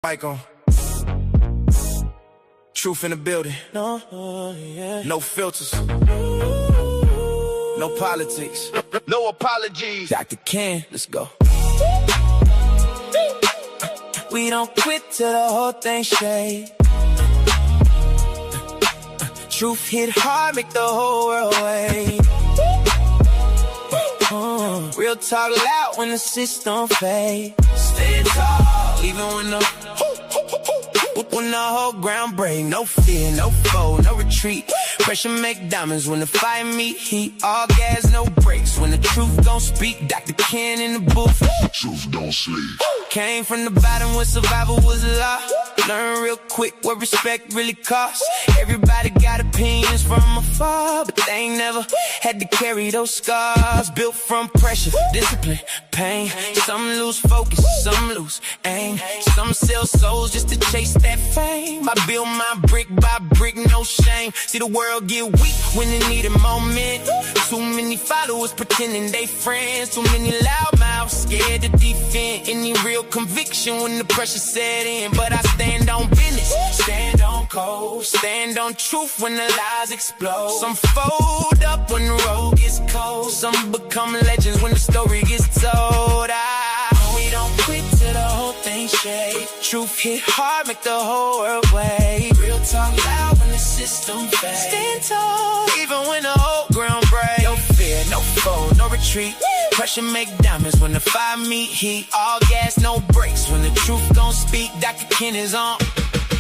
Mic on. Truth in the building. No filters. No politics. No apologies. Dr. Ken, let's go. We don't quit till the whole thing shake. Truth hit hard, make the whole world wait. Real talk loud when the system fade. Stand tall, even when the whole ground break. No fear, no foe, no retreat. Pressure make diamonds when the fire meet heat. All gas, no brakes. When the truth gon' speak, Dr. Ken in the booth. Truth don't sleep. Came from the bottom where survival was a law. Learn real quick what respect really costs. Everybody got opinions from afar, but they ain't never had to carry those scars. Built from pressure, discipline, pain. Some lose focus, some lose aim. Some sell souls just to chase that fame. I build my brick by brick, no shame. See the world get weak when it need a moment. Too many followers pretending they friends. Too many loudmouths scared to defend any real conviction when the pressure set in. But I stand on business, stand on code, stand on truth when the lies explode. Some fold up when the road gets cold. Some become legends when the story gets told. We don't quit till the whole thing shake. Truth hit hard, make the whole world wait. Real talk loud when the system fades. Stand tall, even when the whole ground breaks. No fear, no foe, no retreat. Pressure make diamonds when the fire meet heat. All gas, no brakes. When the truth gon' speak, Dr. Ken is on.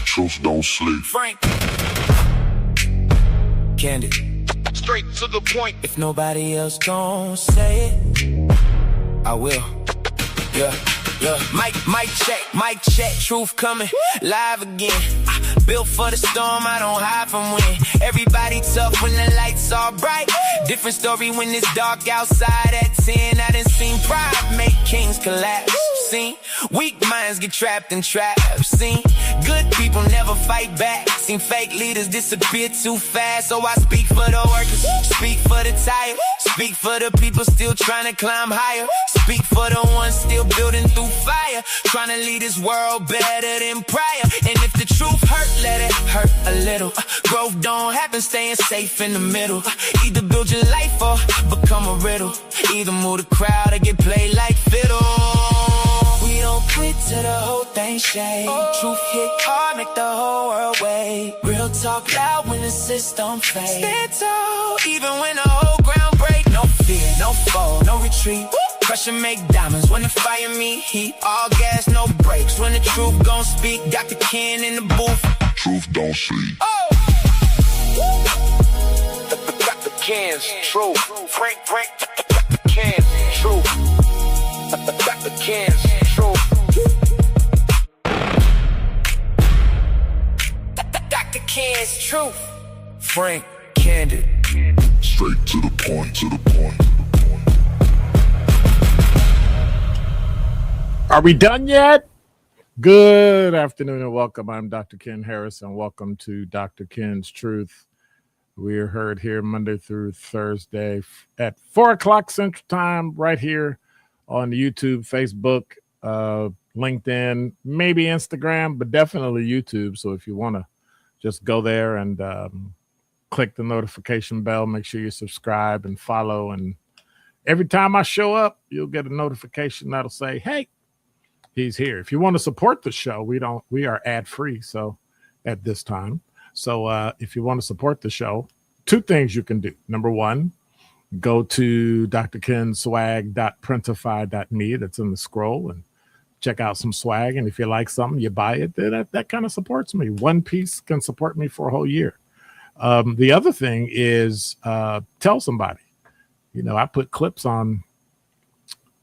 Truth don't sleep. Frank. Candid. Straight to the point. If nobody else gon' say it, I will. Yeah. Mic check, truth coming live again. Built for the storm, I don't hide from wind. Everybody tough when the lights are bright. Different story when it's dark outside at 10. I done seen pride make kings collapse. Seen weak minds get trapped in traps. Seen good people never fight back. Seen fake leaders disappear too fast. So I speak for the workers, speak for the tired, speak for the people still trying to climb higher. Speak for the ones still building through fire, trying to lead this world better than prior. And if the truth hurt, let it hurt a little. Growth don't happen staying safe in the middle. Either build your life or become a riddle. Either move the crowd or get played like fiddle. We don't quit till the whole thing shake. Truth hit hard, make the whole world wait. Real talk loud when the system fades. Stand tall, even when the whole ground break. No fear, no foe, no retreat. Pressure make diamonds when the fire meet heat. All gas, no brakes. When the truth gon' speak, Dr. Ken in the booth. Truth don't sleep. Dr. Ken's truth. Frank, Dr. Ken's truth. Dr. Ken's truth. Dr. Ken's truth. Frank, candid. Straight to the point, to the point. Are we done yet? Good afternoon and welcome. I'm Dr. Ken Harris and welcome to Dr. Ken's Truth. We are heard here Monday through Thursday at 4 o'clock Central Time right here on YouTube, Facebook, LinkedIn, maybe Instagram, but definitely YouTube. So if you want to just go there and click the notification bell, make sure you subscribe and follow. And every time I show up, you'll get a notification that'll say, hey, he's here. If you want to support the show, we are ad free. So at this time. So if you want to support the show, two things you can do. Number one, go to drkenswag.printify.me. That's in the scroll and check out some swag. And if you like something, you buy it. That kind of supports me. One piece can support me for a whole year. The other thing is tell somebody. You know, I put clips on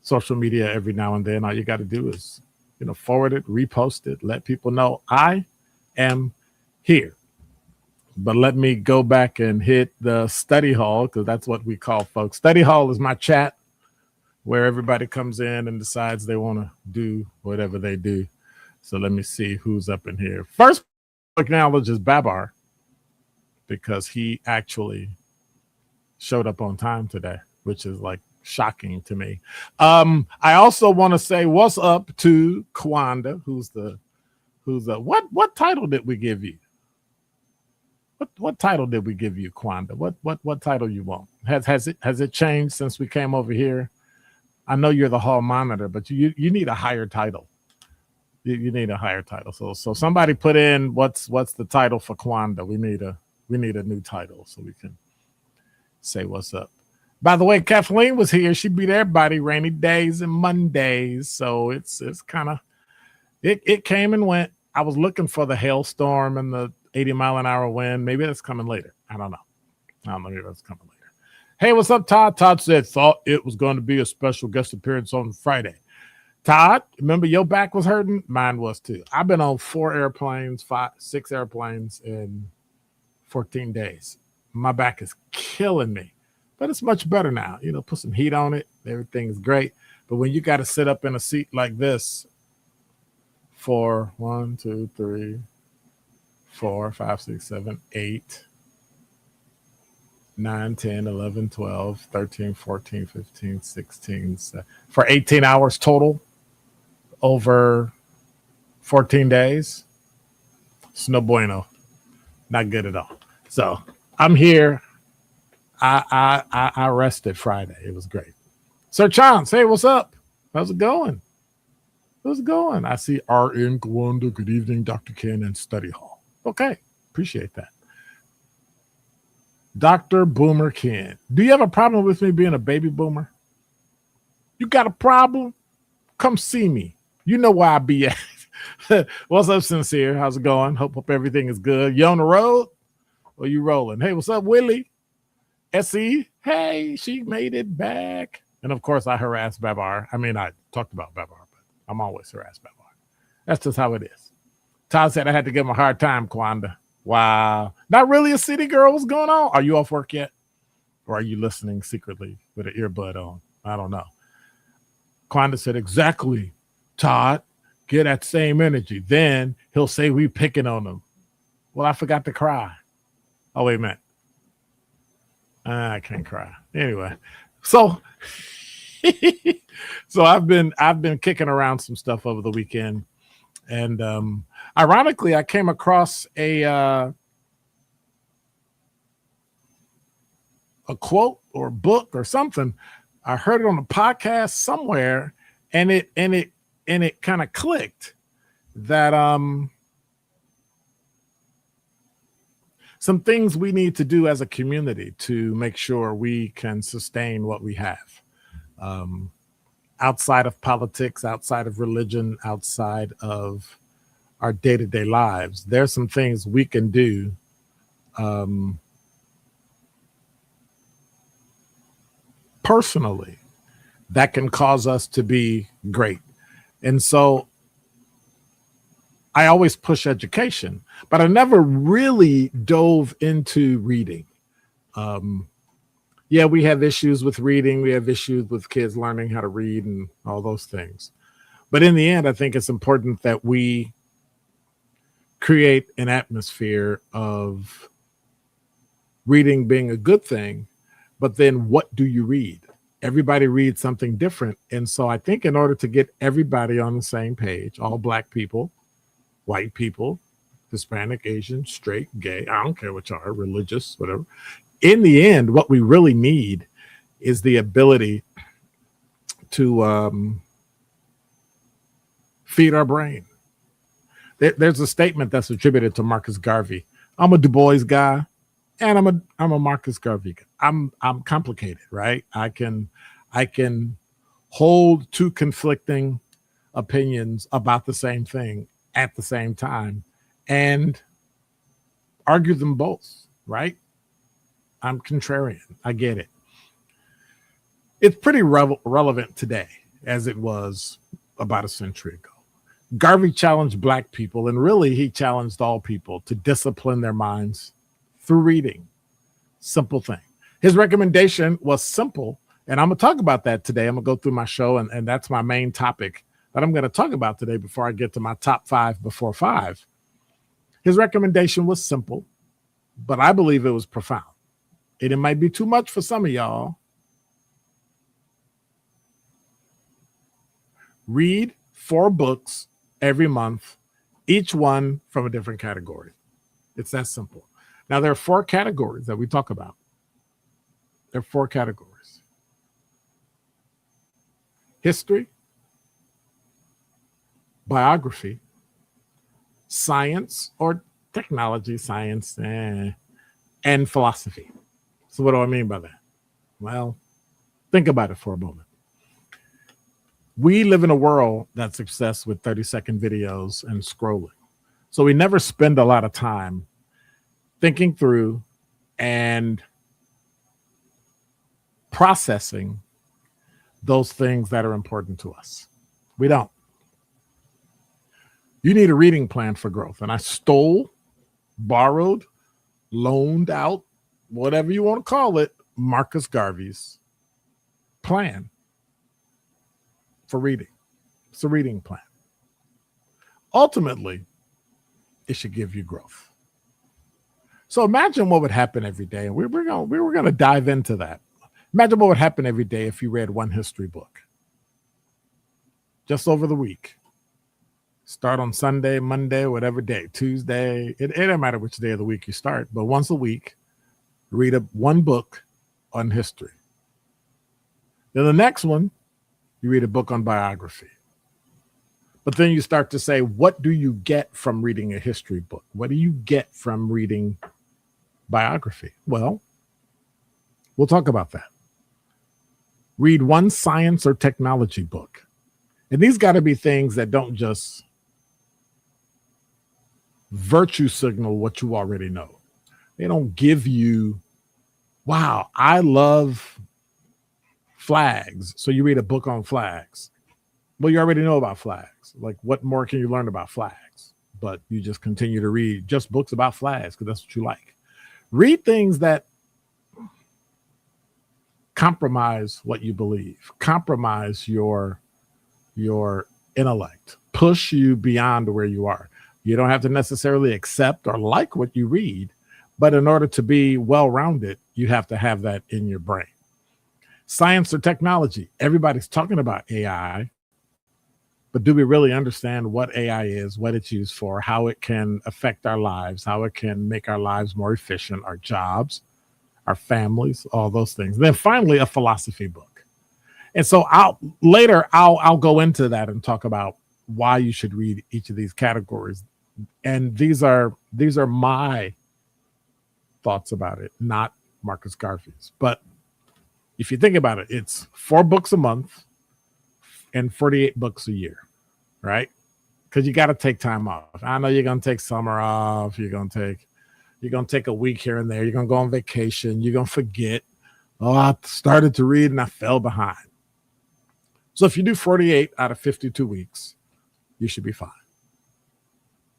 social media every now and then. All you got to do is, forward it, repost it, let people know I am here. But let me go back and hit the study hall, because that's what we call folks. Study hall is my chat where everybody comes in and decides they want to do whatever they do. So let me see who's up in here. First, acknowledges Babar because he actually showed up on time today, which is like shocking to me. I also want to say what's up to Kwanda, who's the who's what title did we give you? What title did we give you, Quanda? What title you want? Has it changed since we came over here? I know you're the hall monitor, but you need a higher title. You need a higher title. So somebody put in what's the title for Quanda? We need a new title so we can say what's up. By the way, Kathleen was here. She beat everybody rainy days and Mondays. So it's kind of it came and went. I was looking for the hailstorm and the 80-mile-an-hour wind. Maybe that's coming later. I don't know. Maybe that's coming later. Hey, what's up, Todd? Todd said, thought it was going to be a special guest appearance on Friday. Todd, remember your back was hurting? Mine was too. I've been on 6 airplanes in 14 days. My back is killing me, but it's much better now. Put some heat on it. Everything's great. But when you got to sit up in a seat like this for 1, 2, 3, 4, 5, 6, 7, 8, 9, 10, 11, 12, 13, 14, 15, 16, for 18 hours total over 14 days. It's no bueno. Not good at all. So I'm here. I rested Friday. It was great. Sir Chance, hey, what's up? How's it going? I see RN Gwanda. Good evening, Dr. Ken and Study Hall. Okay, appreciate that. Dr. Boomer Ken, do you have a problem with me being a baby boomer? You got a problem? Come see me. You know where I be at. What's up, Sincere? How's it going? Hope everything is good. You on the road or you rolling? Hey, what's up, Willie? SE, hey, she made it back. And of course, I harassed Babar. I talked about Babar, but I'm always harassed Babar. That's just how it is. Todd said I had to give him a hard time, Quanda. Wow. Not really a city girl. What's going on? Are you off work yet? Or are you listening secretly with an earbud on? I don't know. Quanda said, exactly, Todd. Get that same energy. Then he'll say we picking on him. Well, I forgot to cry. Oh, wait a minute. I can't cry. Anyway, so I've been kicking around some stuff over the weekend. And ironically, I came across a quote or book or something. I heard it on a podcast somewhere, and it kind of clicked that some things we need to do as a community to make sure we can sustain what we have. Outside of politics, outside of religion, outside of our day-to-day lives, there's some things we can do personally that can cause us to be great. And so I always push education, but I never really dove into reading. Yeah, we have issues with reading. We have issues with kids learning how to read and all those things. But in the end, I think it's important that we create an atmosphere of reading being a good thing, but then what do you read? Everybody reads something different. And so I think in order to get everybody on the same page, all Black people, white people, Hispanic, Asian, straight, gay, I don't care what you are, religious, whatever. In the end, what we really need is the ability to feed our brain. There's a statement that's attributed to Marcus Garvey. I'm a Du Bois guy, and I'm a Marcus Garvey guy. I'm complicated, right? I can hold two conflicting opinions about the same thing at the same time and argue them both, right? I'm contrarian. I get it. It's pretty relevant today as it was about a century ago. Garvey challenged Black people, and really he challenged all people to discipline their minds through reading. Simple thing. His recommendation was simple, and I'm going to talk about that today. I'm going to go through my show, and that's my main topic that I'm going to talk about today before I get to my top 5 before 5. His recommendation was simple, but I believe it was profound. And it might be too much for some of y'all. Read 4 books every month each one from a different category. It's that simple. Now, there are 4 categories that we talk about. There are 4 categories: history, biography, science or technology, science, and philosophy. So what do I mean by that? Well, think about it for a moment. We live in a world that's obsessed with 30-second videos and scrolling. So we never spend a lot of time thinking through and processing those things that are important to us. We don't. You need a reading plan for growth. And I stole, borrowed, loaned out, whatever you want to call it, Marcus Garvey's plan for reading. It's a reading plan. Ultimately, it should give you growth. So imagine what would happen every day. And we were going to dive into that. Imagine what would happen every day if you read one history book. Just over the week. Start on Sunday, Monday, whatever day, Tuesday. It doesn't matter which day of the week you start, but once a week, read one book on history. Then the next one, you read a book on biography. But then you start to say, what do you get from reading a history book? What do you get from reading biography? Well, we'll talk about that. Read one science or technology book. And these got to be things that don't just virtue signal what you already know. They don't give you, wow, I love flags. So you read a book on flags. Well, you already know about flags. Like, what more can you learn about flags? But you just continue to read just books about flags because that's what you like. Read things that compromise what you believe, compromise your intellect, push you beyond where you are. You don't have to necessarily accept or like what you read, but in order to be well-rounded, you have to have that in your brain. Science or technology. Everybody's talking about AI, but do we really understand what AI is, what it's used for, how it can affect our lives, how it can make our lives more efficient, our jobs, our families, all those things. And then finally, a philosophy book. And so I'll go into that and talk about why you should read each of these categories. And these are my thoughts about it, not Marcus Garvey's. But if you think about it, it's 4 books a month and 48 books a year, right? Because you got to take time off. I know you're going to take summer off. You're going to take a week here and there. You're going to go on vacation. You're going to forget. Oh, I started to read and I fell behind. So if you do 48 out of 52 weeks, you should be fine.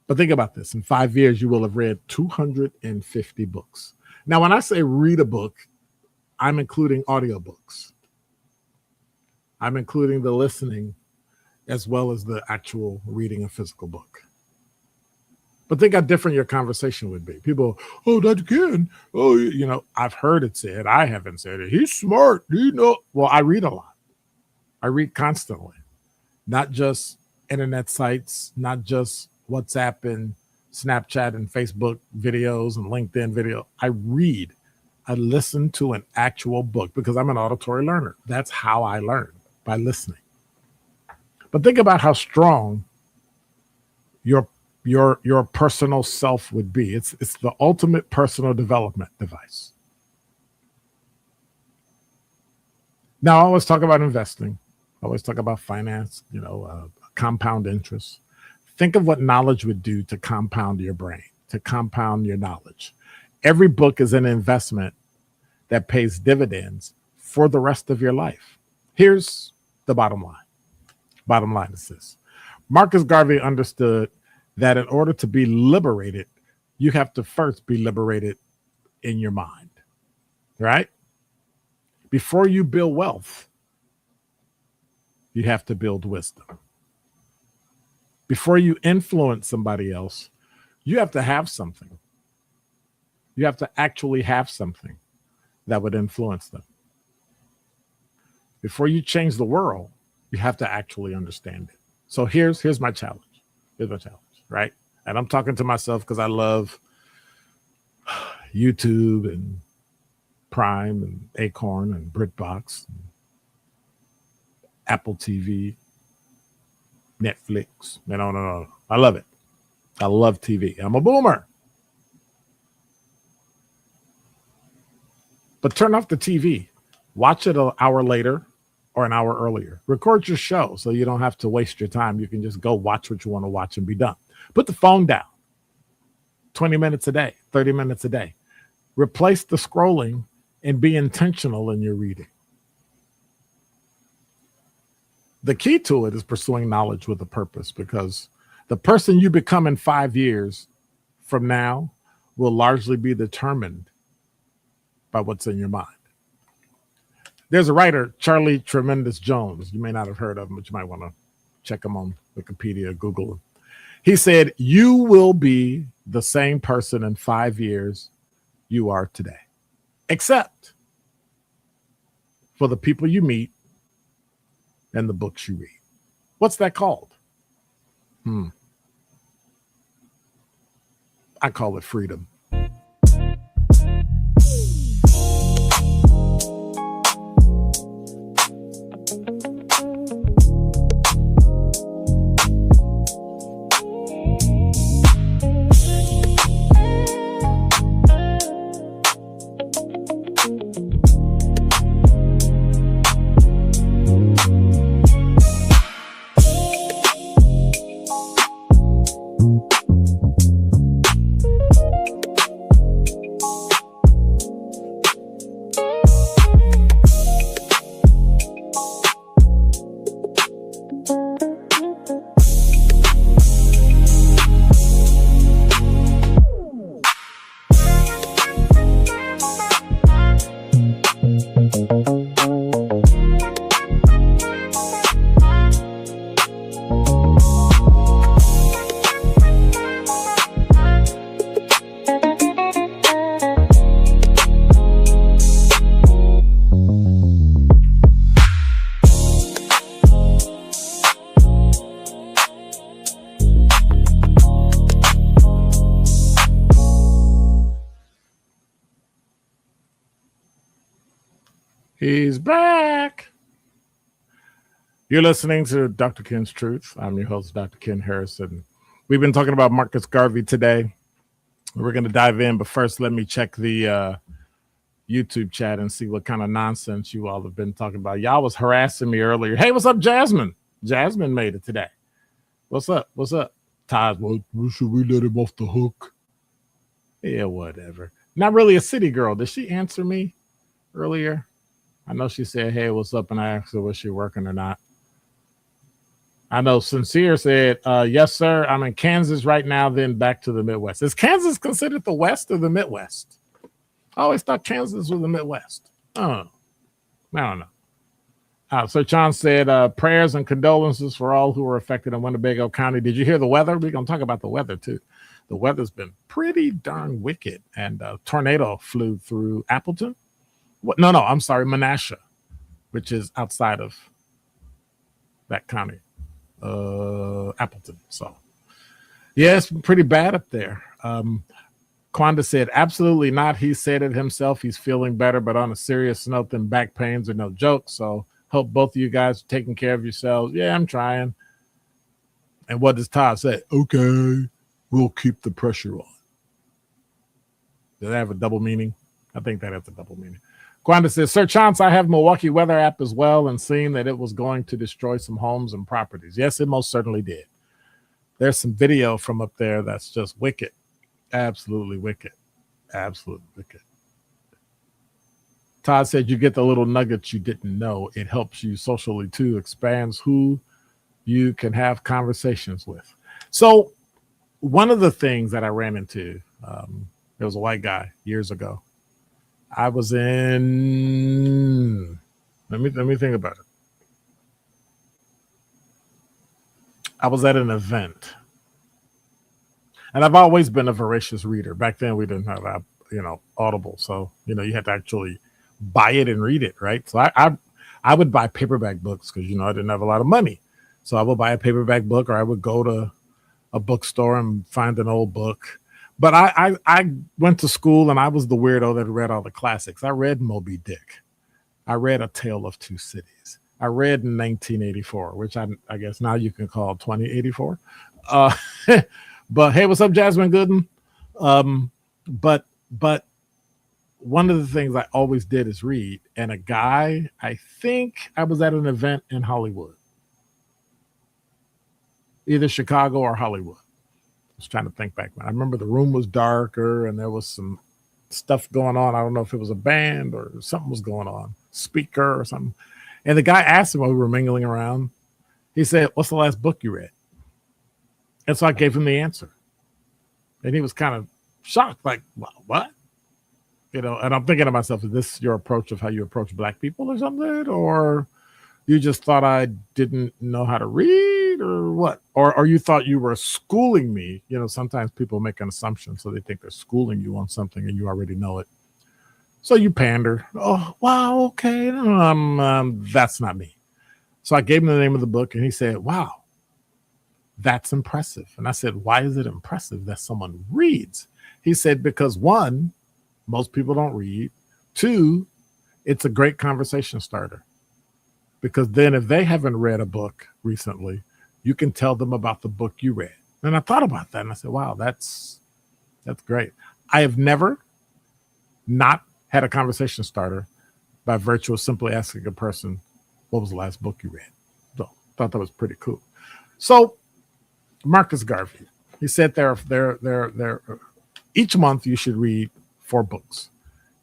But think about this. In 5 years, you will have read 250 books. Now, when I say read a book, I'm including audiobooks. I'm including the listening as well as the actual reading a physical book. But think how different your conversation would be. People, oh, that's good. Oh, I've heard it said. I haven't said it. He's smart. Well, I read a lot. I read constantly. Not just internet sites, not just WhatsApp and Snapchat and Facebook videos and LinkedIn video. I read. I listen to an actual book because I'm an auditory learner. That's how I learn, by listening. But think about how strong your personal self would be. It's the ultimate personal development device. Now, I always talk about investing. I always talk about finance, compound interest. Think of what knowledge would do to compound your brain, to compound your knowledge. Every book is an investment that pays dividends for the rest of your life. Here's the bottom line. Bottom line is this. Marcus Garvey understood that in order to be liberated, you have to first be liberated in your mind, right? Before you build wealth, you have to build wisdom. Before you influence somebody else, you have to have something. You have to actually have something that would influence them. Before you change the world, you have to actually understand it. So here's my challenge. Here's my challenge. right? And I'm talking to myself because I love YouTube and Prime and Acorn and BritBox, and Apple TV, Netflix. No. I love it. I love TV. I'm a boomer. But turn off the TV. Watch it an hour later or an hour earlier. Record your show so you don't have to waste your time. You can just go watch what you want to watch and be done. Put the phone down. 20 minutes a day, 30 minutes a day. Replace the scrolling and be intentional in your reading. The key to it is pursuing knowledge with a purpose, because the person you become in 5 years from now will largely be determined by what's in your mind. There's a writer, Charlie Tremendous Jones. You may not have heard of him, but you might want to check him on Wikipedia, Google him. He said, you will be the same person in 5 years you are today, except for the people you meet and the books you read. What's that called? I call it freedom. He's back. You're listening to Dr. Ken's Truth. I'm your host, Dr. Ken Harrison. We've been talking about Marcus Garvey today. We're going to dive in, but first let me check the YouTube chat and see what kind of nonsense you all have been talking about. Y'all was harassing me earlier. Hey, what's up, Jasmine? Jasmine made it today. What's up? What's up? Todd, well, should we let him off the hook? Yeah, whatever. Not really a city girl. Did she answer me earlier? I know she said, hey, what's up? And I asked her, was she working or not? I know Sincere said, yes, sir. I'm in Kansas right now, then back to the Midwest. Is Kansas considered the West or the Midwest? I always thought Kansas was the Midwest. Oh, I don't know. So John said, prayers and condolences for all who were affected in Winnebago County. Did you hear the weather? We're going to talk about the weather, too. The weather's been pretty darn wicked. And a tornado flew through Appleton. No, I'm sorry, Menasha, which is outside of that county, Appleton. So, yeah, it's pretty bad up there. Quanda said, absolutely not. He said it himself. He's feeling better, but on a serious note, then back pains are no joke. So, hope both of you guys are taking care of yourselves. Yeah, I'm trying. And what does Todd say? Okay, we'll keep the pressure on. Does that have a double meaning? I think that has a double meaning. Quanda says, Sir Chance, I have Milwaukee weather app as well and seen that it was going to destroy some homes and properties. Yes, it most certainly did. There's some video from up there that's just wicked. Absolutely wicked. Absolutely wicked. Todd said you get the little nuggets you didn't know. It helps you socially too, expands who you can have conversations with. So one of the things that I ran into, there was a white guy years ago. I was in, let me think about it. I was at an event, and I've always been a voracious reader. Back then we didn't have, Audible. So, you had to actually buy it and read it. Right. So I would buy paperback books because, I didn't have a lot of money. So I would buy a paperback book, or I would go to a bookstore and find an old book. But I went to school and I was the weirdo that read all the classics. I read Moby Dick. I read A Tale of Two Cities. I read in 1984, which I guess now you can call 2084. Uh, but hey, what's up, Jasmine Gooden? But one of the things I always did is read. And a guy, I think I was at an event in Hollywood, either Chicago or Hollywood. I was trying to think back. I remember the room was darker and there was some stuff going on. I don't know if it was a band or something was going on, speaker or something. And the guy asked him while we were mingling around, he said, "What's the last book you read?" And so I gave him the answer. And he was kind of shocked, like, what? And I'm thinking to myself, is this your approach of how you approach Black people or something? Or you just thought I didn't know how to read or what? Or you thought you were schooling me? Sometimes people make an assumption, so they think they're schooling you on something and you already know it. So you pander. Oh, wow, okay. That's not me. So I gave him the name of the book and he said, "Wow, that's impressive." And I said, "Why is it impressive that someone reads?" He said, "Because one, most people don't read. Two, it's a great conversation starter. Because then if they haven't read a book recently, you can tell them about the book you read." And I thought about that and I said, wow, that's great. I have never not had a conversation starter by virtue of simply asking a person, "What was the last book you read?" So I thought that was pretty cool. So Marcus Garvey, he said there each month you should read 4 books.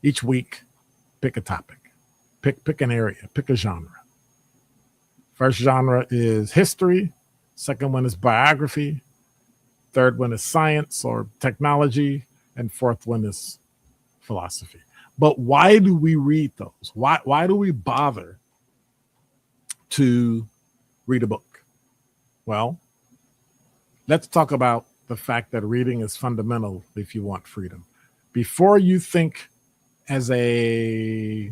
Each week, pick a topic, pick an area, pick a genre. First genre is history. Second one is biography. Third one is science or technology. And fourth one is philosophy. But why do we read those? Why do we bother to read a book? Well, let's talk about the fact that reading is fundamental if you want freedom. Before you think as a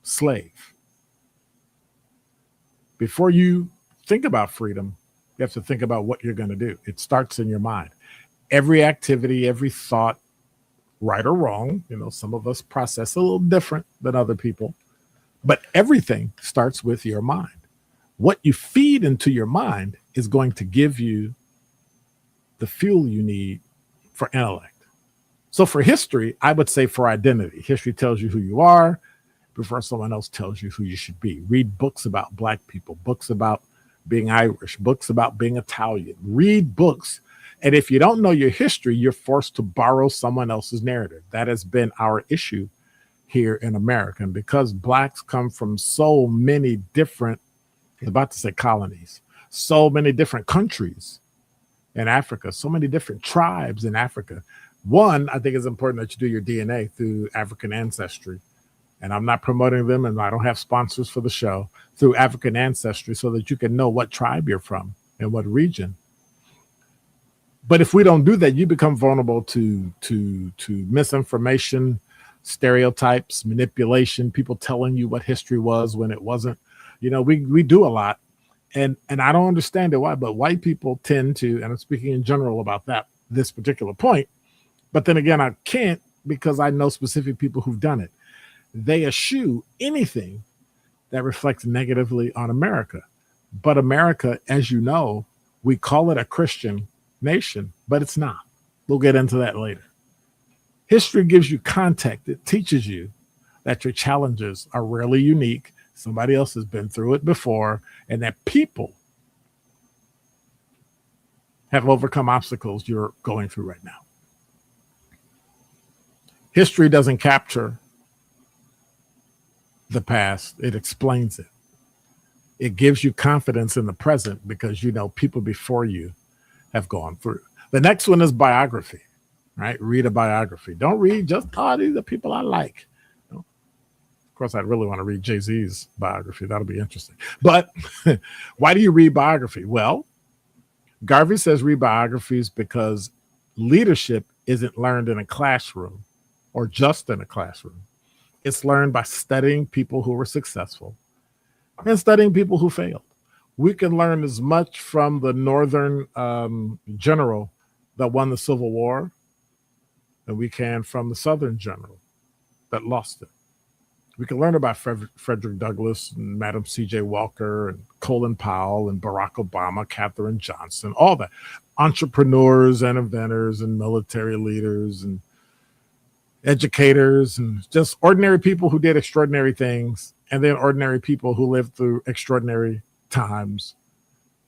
slave, before you think about freedom, you have to think about what you're going to do. It starts in your mind. Every activity, every thought, right or wrong, some of us process a little different than other people, but everything starts with your mind. What you feed into your mind is going to give you the fuel you need for intellect. So for history, I would say for identity. History tells you who you are before someone else tells you who you should be. Read books about Black people, books about being Irish, books about being Italian. Read books. And if you don't know your history, you're forced to borrow someone else's narrative. That has been our issue here in America. And because Blacks come from so many different, I was about to say colonies, so many different countries in Africa, so many different tribes in Africa. One, I think it's important that you do your DNA through African ancestry. And I'm not promoting them, and I don't have sponsors for the show, through African ancestry, so that you can know what tribe you're from and what region. But if we don't do that, you become vulnerable to misinformation, stereotypes, manipulation, people telling you what history was when it wasn't. We do a lot, and I don't understand it why, but white people tend to, and I'm speaking in general about this particular point, but then again, I can't because I know specific people who've done it. They eschew anything that reflects negatively on America. But America, as you know, we call it a Christian nation, but it's not. We'll get into that later. History gives you context. It teaches you that your challenges are rarely unique. Somebody else has been through it before, and that people have overcome obstacles you're going through right now. History doesn't capture the past, it explains it. It gives you confidence in the present because people before you have gone through. The next one is biography, right? Read a biography. Don't read just, these are people I like. Of course, I'd really want to read Jay-Z's biography. That'll be interesting. But why do you read biography? Well, Garvey says read biographies because leadership isn't learned in a classroom or just in a classroom. It's learned by studying people who were successful and studying people who failed. We can learn as much from the Northern general that won the Civil War than we can from the Southern general that lost it. We can learn about Frederick Douglass and Madam C.J. Walker and Colin Powell and Barack Obama, Katherine Johnson, all that. Entrepreneurs and inventors and military leaders and educators and just ordinary people who did extraordinary things, and then ordinary people who lived through extraordinary times,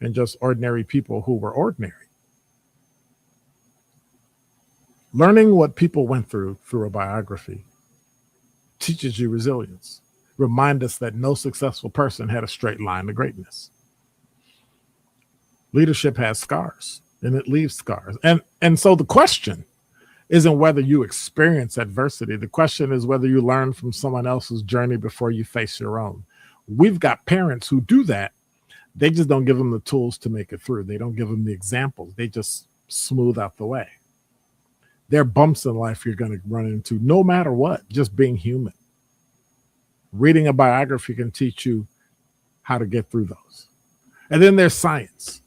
and just ordinary people who were ordinary. Learning what people went through a biography teaches you resilience. Remind us that no successful person had a straight line to greatness. Leadership has scars, and it leaves scars. And so the question isn't whether you experience adversity. The question is whether you learn from someone else's journey before you face your own. We've got parents who do that. They just don't give them the tools to make it through. They don't give them the examples. They just smooth out the way. There are bumps in life you're going to run into no matter what, just being human. Reading a biography can teach you how to get through those. And then there's science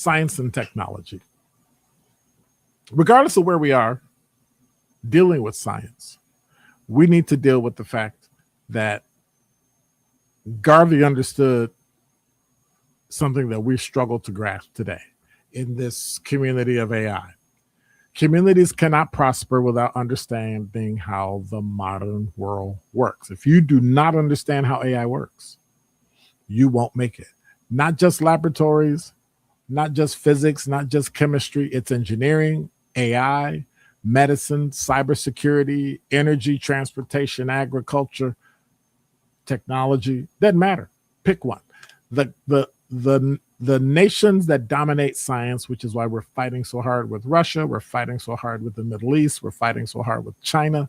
and technology. Regardless of where we are dealing with science, we need to deal with the fact that Garvey understood something that we struggle to grasp today in this community of AI. Communities cannot prosper without understanding how the modern world works. If you do not understand how AI works, you won't make it. Not just laboratories, not just physics, not just chemistry, it's engineering, AI, medicine, cybersecurity, energy, transportation, agriculture, technology. Doesn't matter. Pick one. The nations that dominate science, which is why we're fighting so hard with Russia, we're fighting so hard with the Middle East, we're fighting so hard with China.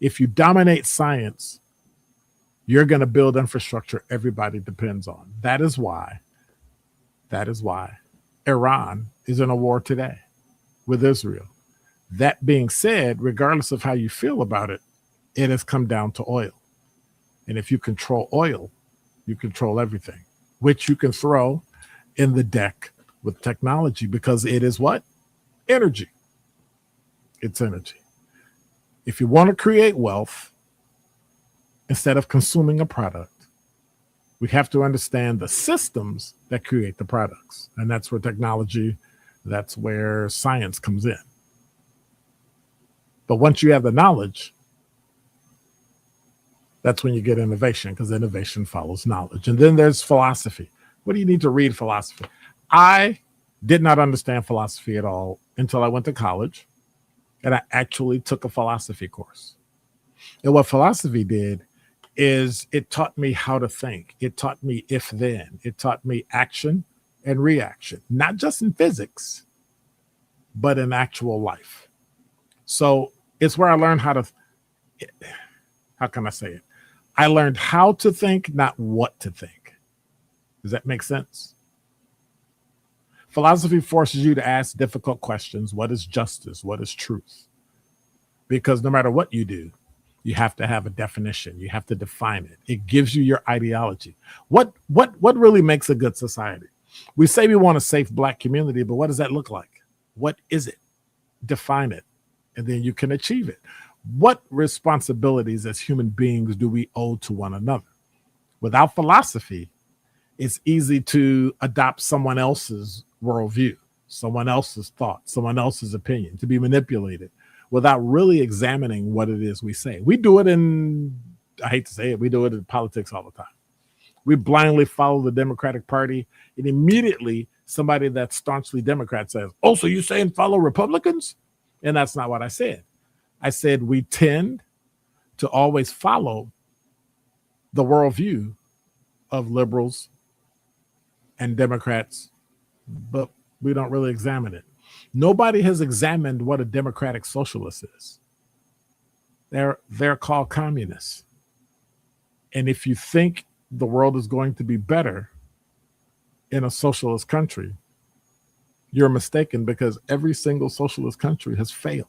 If you dominate science, you're going to build infrastructure everybody depends on. That is why Iran is in a war today with Israel. That being said, regardless of how you feel about it, it has come down to oil. And if you control oil, you control everything, which you can throw in the deck with technology because it is what? Energy. It's energy. If you want to create wealth, instead of consuming a product, we have to understand the systems that create the products. And that's where technology, that's where science comes in. But once you have the knowledge, that's when you get innovation, because innovation follows knowledge. And then there's philosophy. What do you need to read philosophy? I did not understand philosophy at all until I went to college, and I actually took a philosophy course. And what philosophy did is it taught me how to think. It taught me if then. It taught me action and reaction, not just in physics, but in actual life. So it's where I learned how can I say it? I learned how to think, not what to think. Does that make sense? Philosophy forces you to ask difficult questions. What is justice? What is truth? Because no matter what you do, you have to have a definition. You have to define it. It gives you your ideology. What really makes a good society? We say we want a safe Black community, but what does that look like? What is it? Define it, and then you can achieve it. What responsibilities as human beings do we owe to one another? Without philosophy, it's easy to adopt someone else's worldview, someone else's thought, someone else's opinion, to be manipulated without really examining what it is we say. We do it I hate to say it, we do it in politics all the time. We blindly follow the Democratic Party, and immediately somebody that's staunchly Democrat says, oh, so you're saying follow Republicans? And that's not what I said. I said we tend to always follow the worldview of liberals and Democrats, but we don't really examine it. Nobody has examined what a democratic socialist is. They're called communists. And if you think the world is going to be better in a socialist country, you're mistaken, because every single socialist country has failed.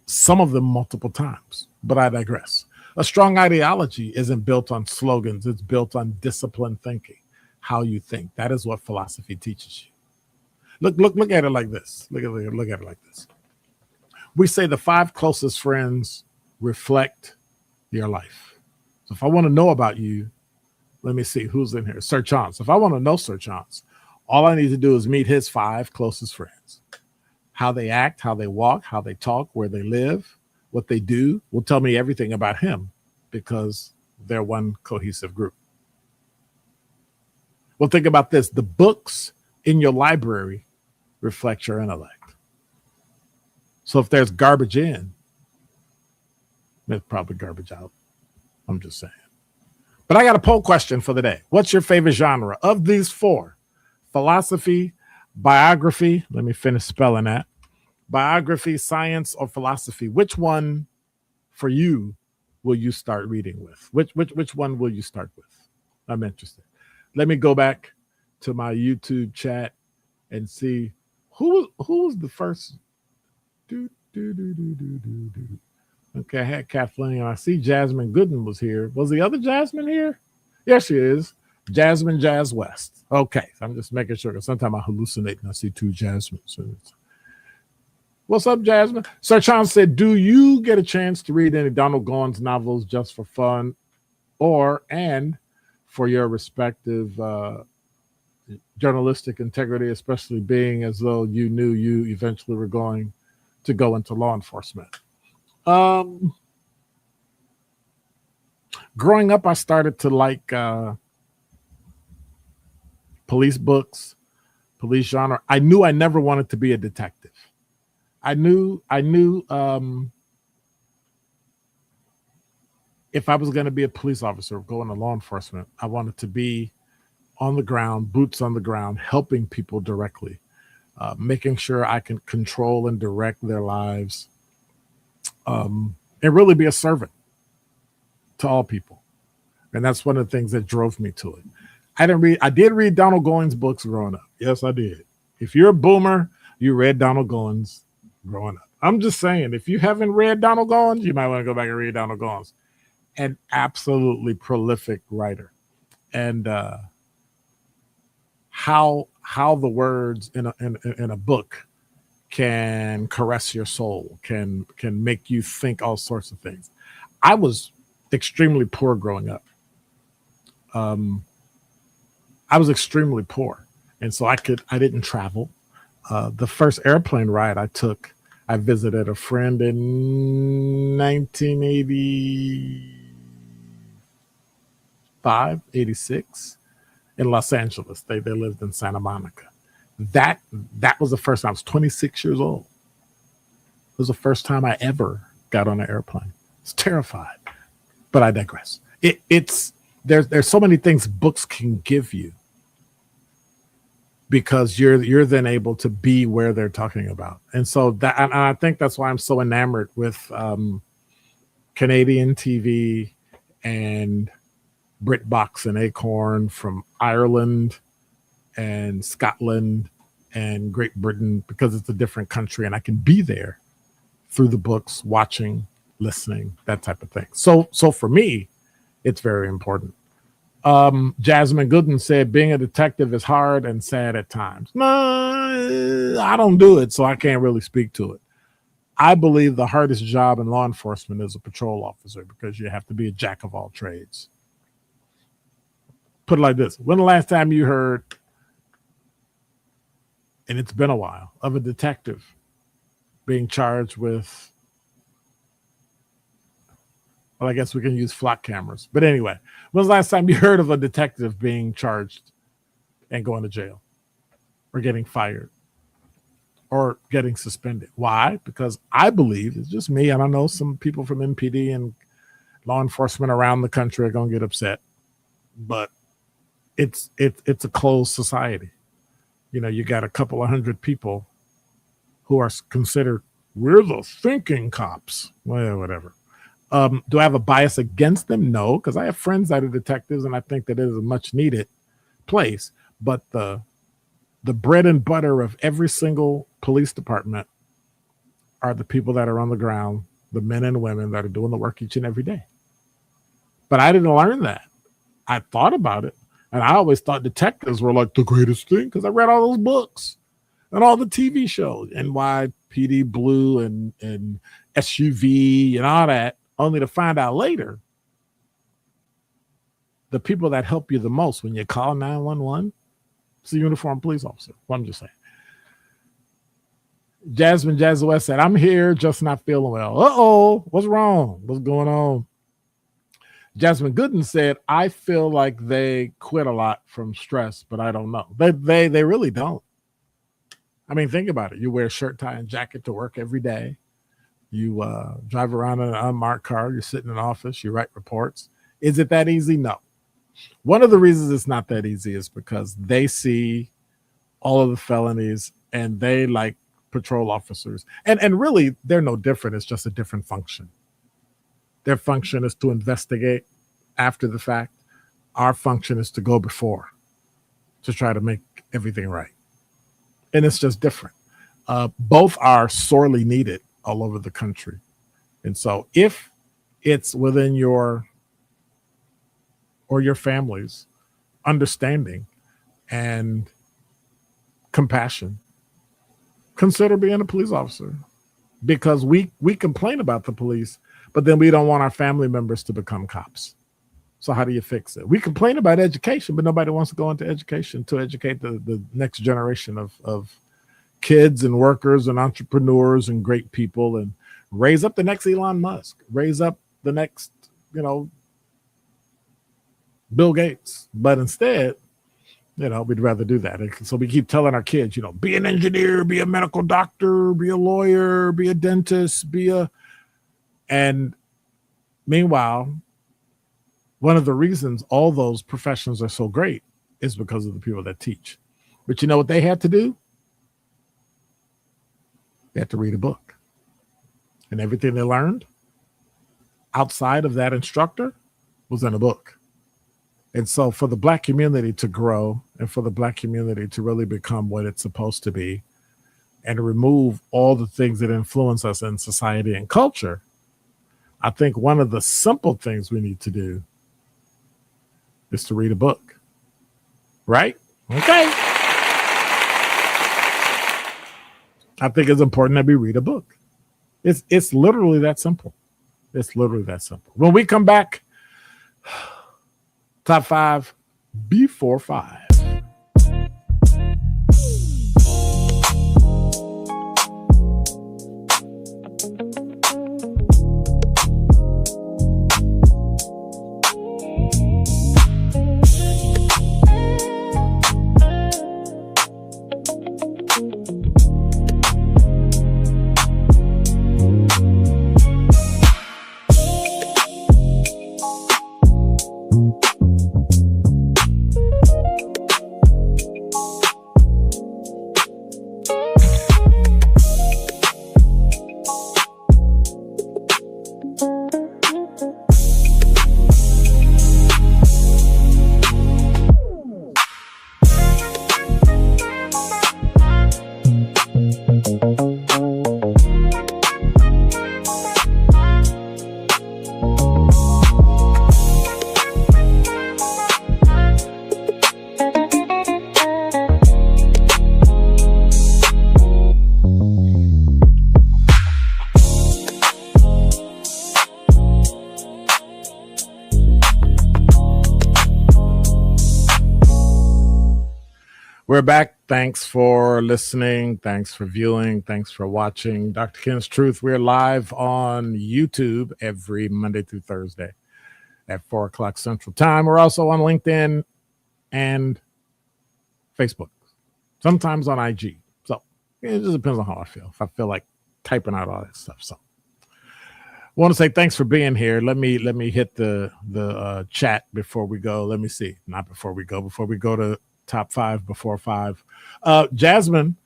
Some of them multiple times, but I digress. A strong ideology isn't built on slogans. It's built on disciplined thinking, how you think. That is what philosophy teaches you. Look at it like this. Look at it like this. We say the 5 closest friends reflect your life. So if I want to know about you, let me see who's in here. Sir Chance. If I want to know Sir Chance, all I need to do is meet his 5 closest friends. How they act, how they walk, how they talk, where they live, what they do will tell me everything about him because they're one cohesive group. Well, think about this. The books in your library reflect your intellect. So if there's garbage in, there's probably garbage out. I'm just saying. But I got a poll question for the day. What's your favorite genre of these 4? Philosophy, biography. Let me finish spelling that. Biography, science, or philosophy. Which one for you will you start reading with? Which one will you start with? I'm interested. Let me go back to my YouTube chat and see who was the first. Okay, I had Kathleen. I see Jasmine Gooden was here. Was the other Jasmine here? Yes, she is. Jasmine Jazz West. Okay, I'm just making sure because sometimes I hallucinate and I see 2 Jasmines. So what's up, Jasmine? Sir Chance said, do you get a chance to read any Donald Goines novels just for fun and for your respective journalistic integrity, especially being as though you knew you eventually were going to go into law enforcement? Growing up, I started to like police books, police genre. I knew I never wanted to be a detective. I knew if I was going to be a police officer, go into law enforcement, I wanted to be on the ground, boots on the ground, helping people directly, making sure I can control and direct their lives, and really be a servant to all people. And that's one of the things that drove me to it. I did read Donald Goines books growing up. Yes, I did. If you're a boomer, you read Donald Goines growing up. I'm just saying, if you haven't read Donald Goines, you might want to go back and read Donald Goines. An absolutely prolific writer. And how the words in a book can caress your soul, can make you think all sorts of things. I was extremely poor growing up. I was extremely poor. And so I didn't travel. The first airplane ride I took, I visited a friend in 1985, 86 in Los Angeles. They lived in Santa Monica. That was the first time. I was 26 years old. It was the first time I ever got on an airplane. I was terrified, but I digress. There's so many things books can give you because you're then able to be where they're talking about. And so and I think that's why I'm so enamored with Canadian TV and BritBox and Acorn from Ireland and Scotland and Great Britain, because it's a different country and I can be there through the books, watching, listening, that type of thing. So for me, it's very important. Jasmine Gooden said, being a detective is hard and sad at times. No, I don't do it, so I can't really speak to it. I believe the hardest job in law enforcement is a patrol officer because you have to be a jack of all trades. Put it like this. When the last time you heard, and it's been a while, of a detective being charged with, well, I guess we can use flock cameras. But anyway, when was the last time you heard of a detective being charged and going to jail or getting fired or getting suspended? Why? Because I believe, it's just me, and I know some people from MPD and law enforcement around the country are going to get upset, but it's a closed society. You know, you got a couple of hundred people who are considered, we're the thinking cops. Well, whatever. Do I have a bias against them? No, because I have friends that are detectives, and I think that it is a much needed place. But the bread and butter of every single police department are the people that are on the ground, the men and women that are doing the work each and every day. But I didn't learn that. I thought about it. And I always thought detectives were like the greatest thing because I read all those books and all the TV shows, NYPD Blue and SUV and all that, only to find out later the people that help you the most when you call 911, it's a uniformed police officer. Well, I'm just saying. Jasmine West said, I'm here, just not feeling well. Uh-oh, what's wrong? What's going on? Jasmine Gooden said, I feel like they quit a lot from stress, but I don't know. They really don't. I mean, think about it. You wear a shirt, tie, and jacket to work every day. You drive around in an unmarked car. You sit in an office. You write reports. Is it that easy? No. One of the reasons it's not that easy is because they see all of the felonies and they like patrol officers. And really, they're no different. It's just a different function. Their function is to investigate after the fact. Our function is to go before, to try to make everything right. And it's just different. Both are sorely needed all over the country. And so if it's within your or your family's understanding and compassion, consider being a police officer, because we complain about the police, but then we don't want our family members to become cops. So how do you fix it? We complain about education, but nobody wants to go into education to educate the next generation of kids and workers and entrepreneurs and great people and raise up the next Elon Musk, raise up the next, Bill Gates. But instead, we'd rather do that. So we keep telling our kids, be an engineer, be a medical doctor, be a lawyer, be a dentist, and meanwhile, one of the reasons all those professions are so great is because of the people that teach. But you know what they had to do? They had to read a book. And everything they learned outside of that instructor was in a book. And so for the Black community to grow and for the Black community to really become what it's supposed to be and to remove all the things that influence us in society and culture, I think one of the simple things we need to do is to read a book. Right? Okay. I think it's important that we read a book. It's literally that simple. It's literally that simple. When we come back, top 5 before 5. We're back. Thanks for listening. Thanks for viewing. Thanks for watching Dr. Ken's Truth. We're live on YouTube every Monday through Thursday at 4 o'clock Central Time. We're also on LinkedIn and Facebook, sometimes on IG. So it just depends on how I feel. If I feel like typing out all that stuff. So I want to say thanks for being here. Let me hit the chat before we go. Let me see. Not before we go. Before we go to top 5 before 5. Jasmine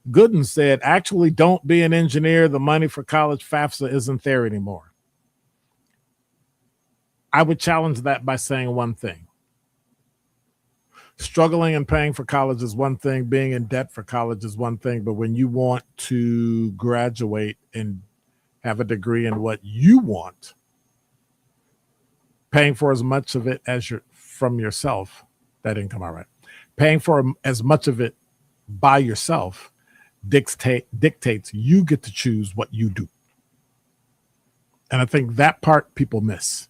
Gooden said, actually, don't be an engineer. The money for college FAFSA isn't there anymore. I would challenge that by saying one thing. Struggling and paying for college is one thing. Being in debt for college is one thing. But when you want to graduate and have a degree in what you want, paying for as much of it as from yourself. That didn't come out right. Paying for as much of it by yourself dictates you get to choose what you do. And I think that part people miss.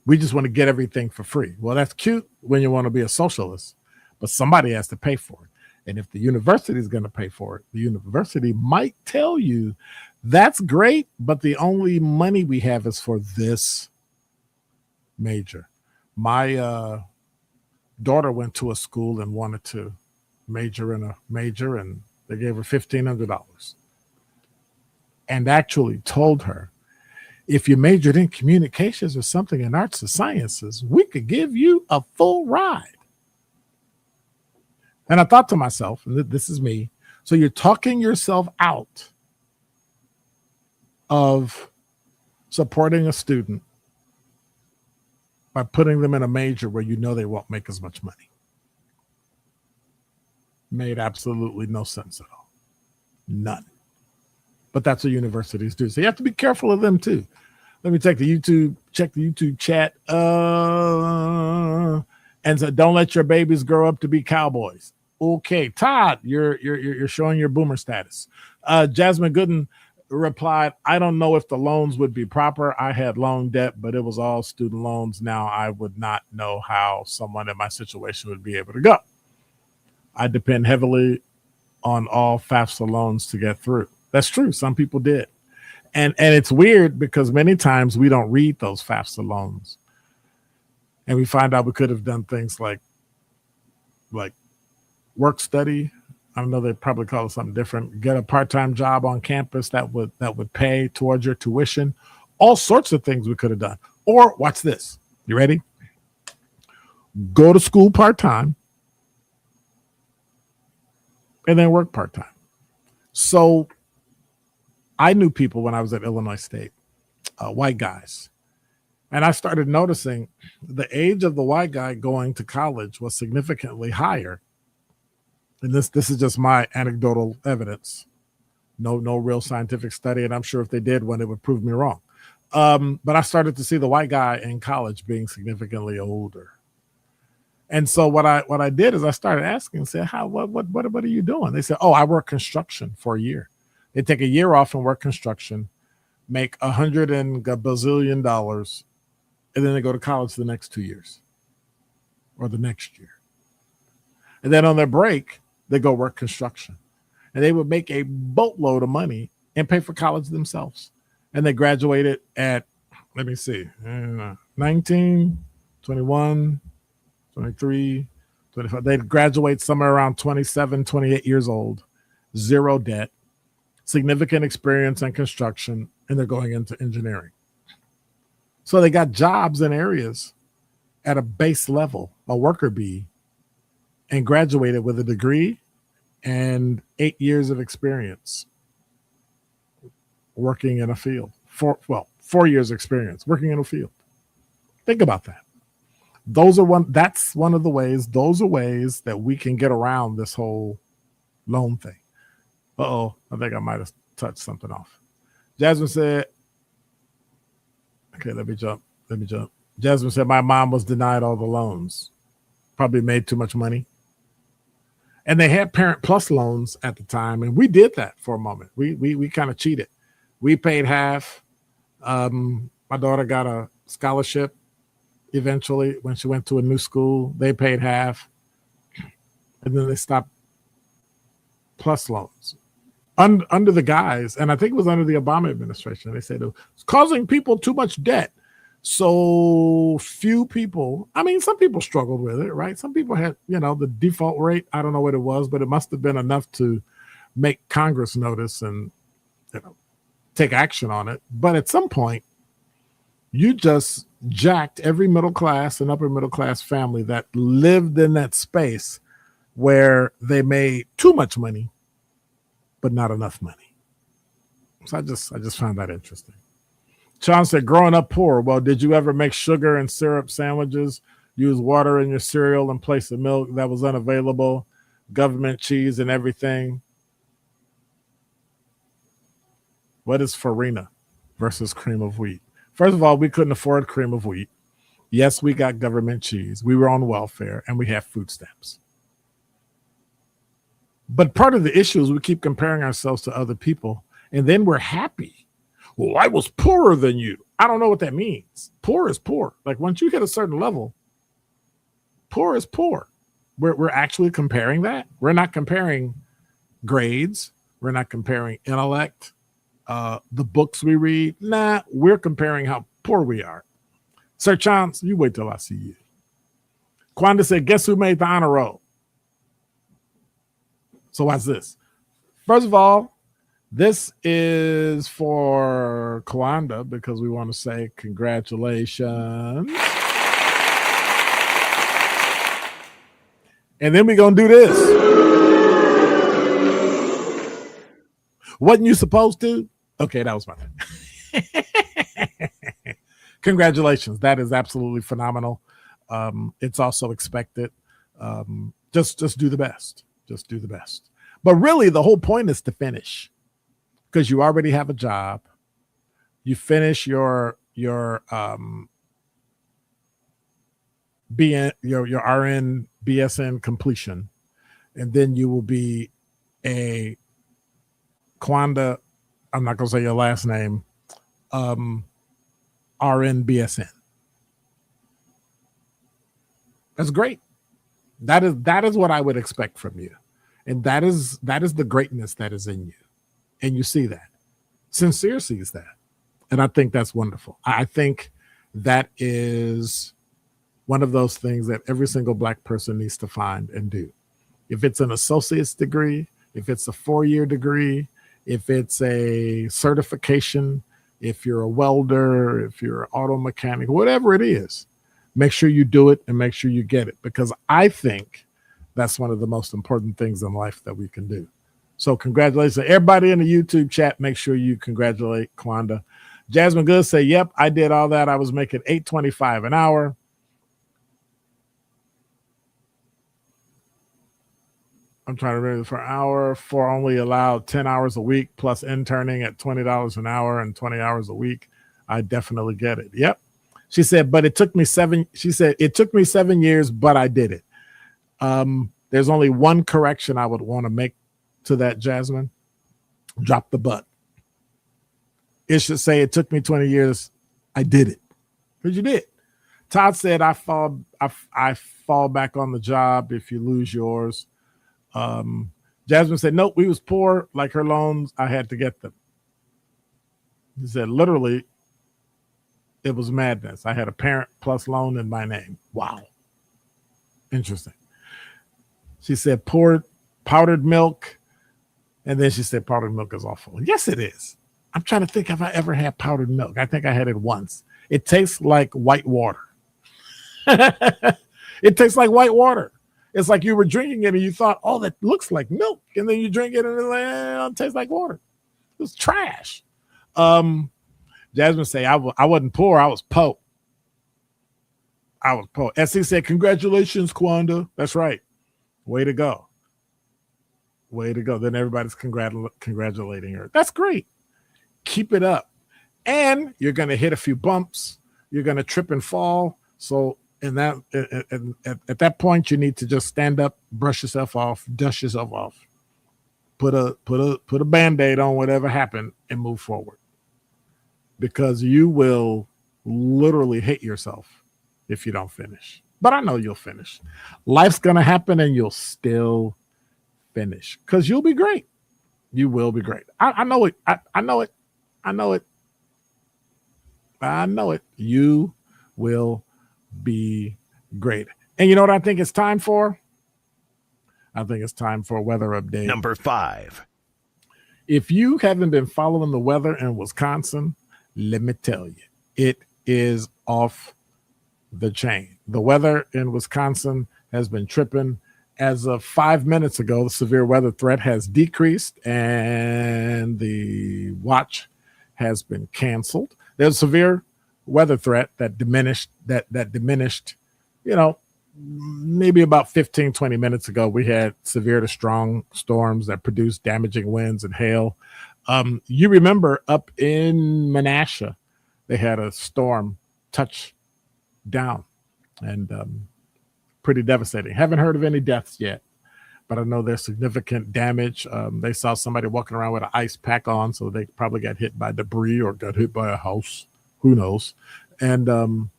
We just want to get everything for free. Well, that's cute when you want to be a socialist, but somebody has to pay for it. And if the university is going to pay for it, the university might tell you that's great, but the only money we have is for this major. My daughter went to a school and wanted to major in a major, and they gave her $1,500 and actually told her, if you majored in communications or something in arts or sciences, we could give you a full ride. And I thought to myself, and this is me, so you're talking yourself out of supporting a student by putting them in a major where you know they won't make as much money. Made absolutely no sense at all. None. But that's what universities do. So you have to be careful of them too. Let me check the YouTube chat. And so don't let your babies grow up to be cowboys. Okay, Todd, you're showing your boomer status. Jasmine Gooden replied, I don't know if the loans would be proper. I had loan debt, but it was all student loans. Now I would not know how someone in my situation would be able to go. I depend heavily on all FAFSA loans to get through. That's true. Some people did. And it's weird because many times we don't read those FAFSA loans. And we find out we could have done things like work study. I don't know, they probably call it something different. Get a part-time job on campus that would pay towards your tuition. All sorts of things we could have done. Or watch this. You ready? Go to school part-time and then work part-time. So I knew people when I was at Illinois State, white guys. And I started noticing the age of the white guy going to college was significantly higher. And this is just my anecdotal evidence. No real scientific study. And I'm sure if they did one, it would prove me wrong. But I started to see the white guy in college being significantly older. And so what I did is I started asking and said, what are you doing? They said, I work construction for a year. They take a year off and work construction, make $100 and a bazillion, and then they go to college the next 2 years or the next year. And then on their break, they go work construction. And they would make a boatload of money and pay for college themselves. And they graduated at, 19, 21, 23, 25. They'd graduate somewhere around 27, 28 years old, zero debt, significant experience in construction, and they're going into engineering. So they got jobs in areas at a base level, a worker bee, and graduated with a degree and 8 years of experience working in a field. 4 years experience working in a field. Think about that. Those are one of the ways that we can get around this whole loan thing. I think I might have touched something off. Jasmine said, okay, let me jump. Jasmine said, my mom was denied all the loans. Probably made too much money. And they had Parent Plus loans at the time, and we did that for a moment. We kind of cheated. We paid half. My daughter got a scholarship eventually when she went to a new school. They paid half. And then they stopped Plus loans. Under the guise, and I think it was under the Obama administration, they said it was causing people too much debt. So few people, some people struggled with it, right? Some people had, the default rate, I don't know what it was, but it must have been enough to make Congress notice and take action on it. But at some point, you just jacked every middle class and upper middle class family that lived in that space where they made too much money but not enough money. So I just found that interesting. Sean said, growing up poor, well, did you ever make sugar and syrup sandwiches, use water in your cereal in place of milk that was unavailable, government cheese and everything? What is farina versus cream of wheat? First of all, we couldn't afford cream of wheat. Yes, we got government cheese. We were on welfare and we have food stamps. But part of the issue is we keep comparing ourselves to other people and then we're happy. Well, I was poorer than you. I don't know what that means. Poor is poor. Like once you hit a certain level, poor is poor. We're actually comparing that. We're not comparing grades. We're not comparing intellect, the books we read. Nah, we're comparing how poor we are. Sir Chance, you wait till I see you. Kwanda said, guess who made the honor roll? So watch this. First of all, this is for Kwanda because we want to say congratulations. And then we're going to do this. Wasn't you supposed to? Okay, that was my thing. Congratulations. That is absolutely phenomenal. It's also expected. Just do the best. Just do the best. But really, the whole point is to finish because you already have a job. You finish your RN, BSN completion, and then you will be a Kwanda, I'm not going to say your last name, RN BSN. That's great. That is what I would expect from you. And that is the greatness that is in you. And you see that. Sincere sees that. And I think that's wonderful. I think that is one of those things that every single Black person needs to find and do. If it's an associate's degree, if it's a 4-year degree, if it's a certification, if you're a welder, if you're an auto mechanic, whatever it is, make sure you do it and make sure you get it, because I think that's one of the most important things in life that we can do. So congratulations. Everybody in the YouTube chat, make sure you congratulate Kwanda. Jasmine Good say, yep, I did all that. I was making $8.25 an hour. I'm trying to remember for an hour for only allowed 10 hours a week plus interning at $20 an hour and 20 hours a week. I definitely get it. Yep. She said, but it took me 7 years, but I did it. There's only one correction I would want to make to that, Jasmine. Drop the but. It should say it took me 20 years. I did it. Because you did. Todd said, I fall back on the job if you lose yours. Jasmine said, nope, we was poor. Like her loans, I had to get them. He said, literally, it was madness. I had a parent plus loan in my name. Wow. Interesting. She said, powdered milk. And then she said, powdered milk is awful. Yes, it is. I'm trying to think if I ever had powdered milk. I think I had it once. It tastes like white water. It tastes like white water. It's like you were drinking it and you thought, oh, that looks like milk. And then you drink it and it's like, it tastes like water. It was trash. Jasmine say, I wasn't poor. I was po. I was po. SC said, congratulations, Kwanda. That's right. Way to go. Way to go. Then everybody's congratulating her. That's great. Keep it up. And you're going to hit a few bumps. You're going to trip and fall. So at that point, you need to just stand up, brush yourself off, dust yourself off, put a Band-Aid on whatever happened and move forward. Because you will literally hate yourself if you don't finish. But I know you'll finish. Life's going to happen and you'll still finish because you'll be great. You will be great. I know it. I know it. I know it. I know it. You will be great. And you know what I think it's time for? I think it's time for a weather update. Number 5. If you haven't been following the weather in Wisconsin, let me tell you, it is off the chain. The weather in Wisconsin has been tripping. As of 5 minutes ago, the severe weather threat has decreased and the watch has been canceled. There's a severe weather threat that diminished, maybe about 15, 20 minutes ago. We had severe to strong storms that produced damaging winds and hail. You remember up in Menasha, they had a storm touch down, and pretty devastating. Haven't heard of any deaths yet, but I know there's significant damage. They saw somebody walking around with an ice pack on, so they probably got hit by debris or got hit by a house. Who knows? And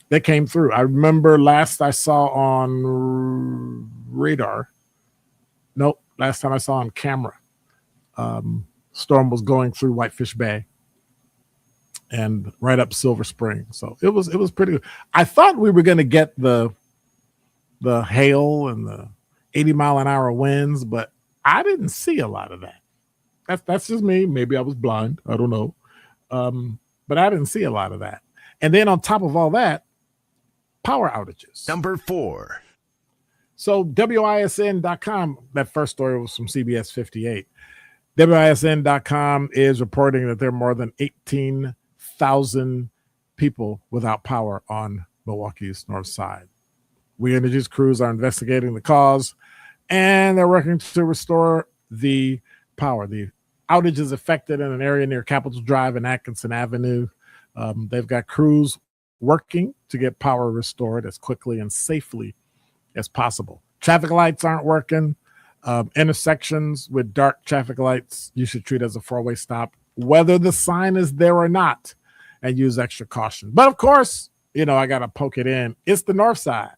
they came through. I remember last I saw on radar. Nope, last time I saw on camera, storm was going through Whitefish Bay and right up Silver Spring. So it was pretty good. I thought we were going to get the hail and the 80-mile-an-hour winds, but I didn't see a lot of that. That's just me. Maybe I was blind. I don't know. But I didn't see a lot of that. And then on top of all that, power outages. Number 4. So WISN.com, that first story was from CBS 58. WISN.com is reporting that there are more than 18,000 people without power on Milwaukee's north side. We Energy's crews are investigating the cause, and they're working to restore the power. The outage is affected in an area near Capitol Drive and Atkinson Avenue. They've got crews working to get power restored as quickly and safely as possible. Traffic lights aren't working. Intersections with dark traffic lights you should treat as a 4-way stop, whether the sign is there or not, and use extra caution. But of course, I got to poke it in. It's the north side.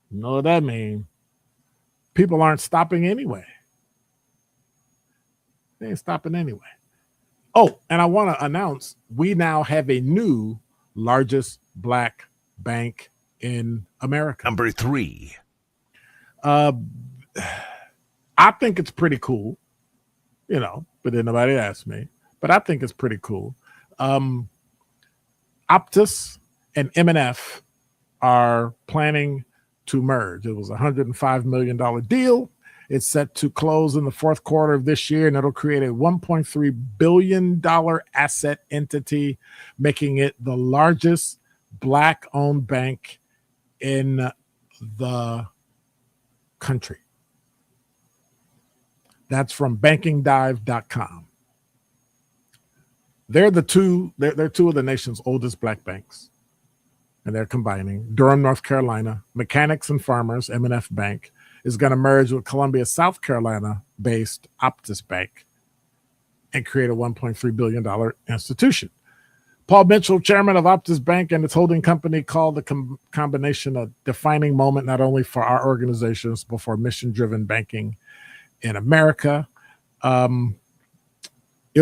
You know what that means? People aren't stopping anyway. They ain't stopping anyway. Oh, and I want to announce we now have a new largest black bank in America. Number 3. I think it's pretty cool, but then nobody asked me. But I think it's pretty cool. Optus and M&F are planning to merge. It was a $105 million deal. It's set to close in the fourth quarter of this year, and it'll create a $1.3 billion asset entity, making it the largest black-owned bank in the country. That's from bankingdive.com. They're two of the nation's oldest black banks, and they're combining. Durham, North Carolina, Mechanics and Farmers, M&F Bank, is going to merge with Columbia, South Carolina-based Optus Bank and create a $1.3 billion institution. Paul Mitchell, chairman of Optus Bank and its holding company, called the combination a defining moment not only for our organizations, but for mission-driven banking in America. It'll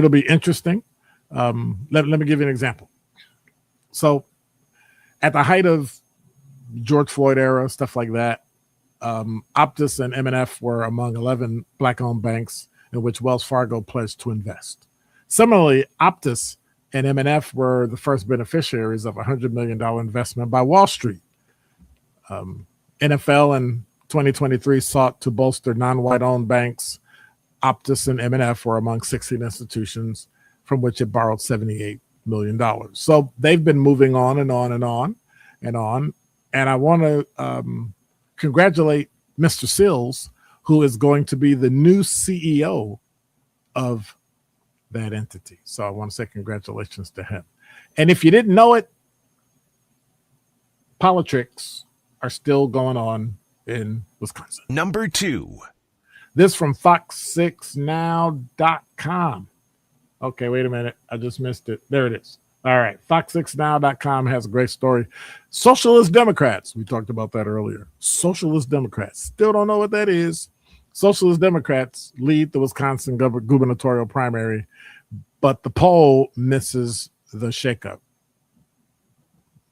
be interesting. Let me give you an example. So at the height of George Floyd era, stuff like that, Optus and M&F were among 11 black-owned banks in which Wells Fargo pledged to invest. Similarly, Optus and M&F were the first beneficiaries of a $100 million investment by Wall Street. NFL in 2023 sought to bolster non-white-owned banks. Optus and M&F were among 16 institutions from which it borrowed $78 million. So they've been moving on and on and on and on. And I want to congratulate Mr. Sills, who is going to be the new CEO of that entity. So I want to say congratulations to him. And if you didn't know it, politics are still going on in Wisconsin. Number 2. This from Fox6Now.com. Okay, wait a minute. I just missed it. There it is. All right. Fox6Now.com has a great story. Socialist Democrats. We talked about that earlier. Socialist Democrats. Still don't know what that is. Socialist Democrats lead the Wisconsin gubernatorial primary, but the poll misses the shakeup.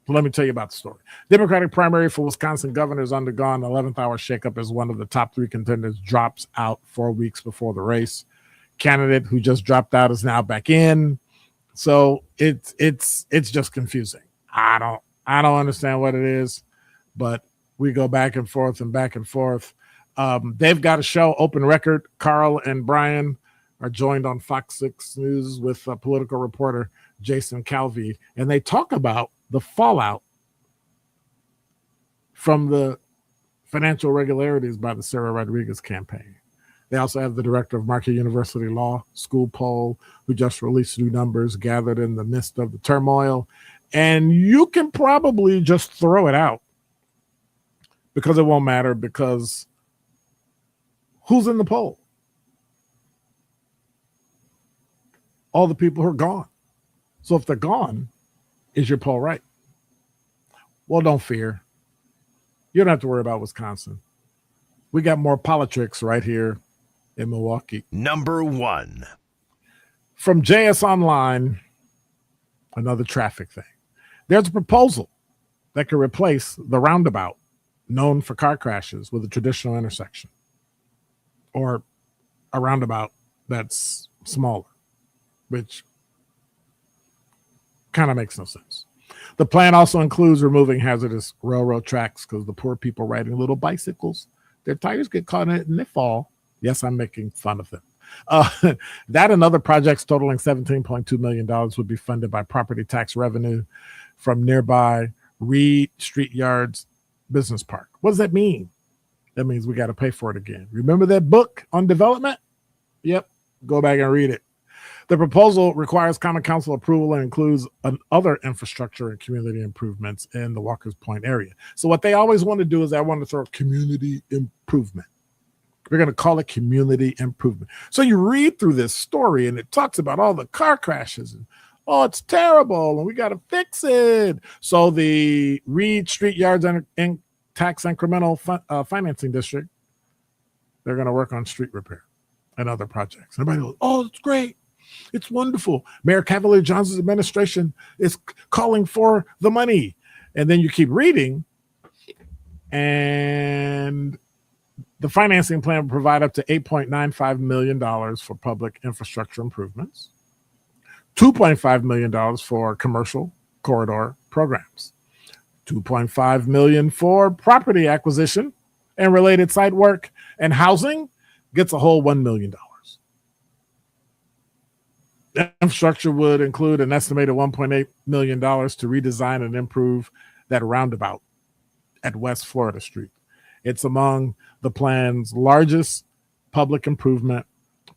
Let me tell you about the story. Democratic primary for Wisconsin governor has undergone an 11th hour shakeup as one of the top 3 contenders drops out 4 weeks before the race. Candidate who just dropped out is now back in. So it's just confusing. I don't understand what it is, but we go back and forth and back and forth. They've got a show, Open Record. Carl and Brian are joined on Fox 6 News with political reporter Jason Calvi, and they talk about the fallout from the financial irregularities by the Sarah Rodriguez campaign. They also have the director of Marquette University Law School poll, who just released new numbers gathered in the midst of the turmoil. And you can probably just throw it out because it won't matter, because who's in the poll? All the people who are gone. So if they're gone, is your poll right? Well, don't fear. You don't have to worry about Wisconsin. We got more politics right here in Milwaukee. Number 1. From JS Online, another traffic thing. There's a proposal that could replace the roundabout known for car crashes with a traditional intersection, or a roundabout that's smaller, which kind of makes no sense. The plan also includes removing hazardous railroad tracks because the poor people riding little bicycles, their tires get caught in it and they fall. Yes, I'm making fun of them. That and other projects totaling $17.2 million would be funded by property tax revenue from nearby Reed Street Yards Business Park. What does that mean? That means we got to pay for it again. Remember that book on development? Yep. Go back and read it. The proposal requires common council approval and includes other infrastructure and community improvements in the Walker's Point area. So what they always want to do is they want to throw community improvement. We're going to call it community improvement. So you read through this story and it talks about all the car crashes and, oh, it's terrible and we got to fix it. So the Reed Street Yards and Tax Incremental Financing District, they're going to work on street repair and other projects. Everybody goes, oh, it's great. It's wonderful. Mayor Cavalier Johnson's administration is calling for the money. And then you keep reading, and the financing plan will provide up to $8.95 million for public infrastructure improvements, $2.5 million for commercial corridor programs, $2.5 million for property acquisition and related site work, and housing gets a whole $1 million. The infrastructure would include an estimated $1.8 million to redesign and improve that roundabout at West Florida Street. It's among the plan's largest public improvement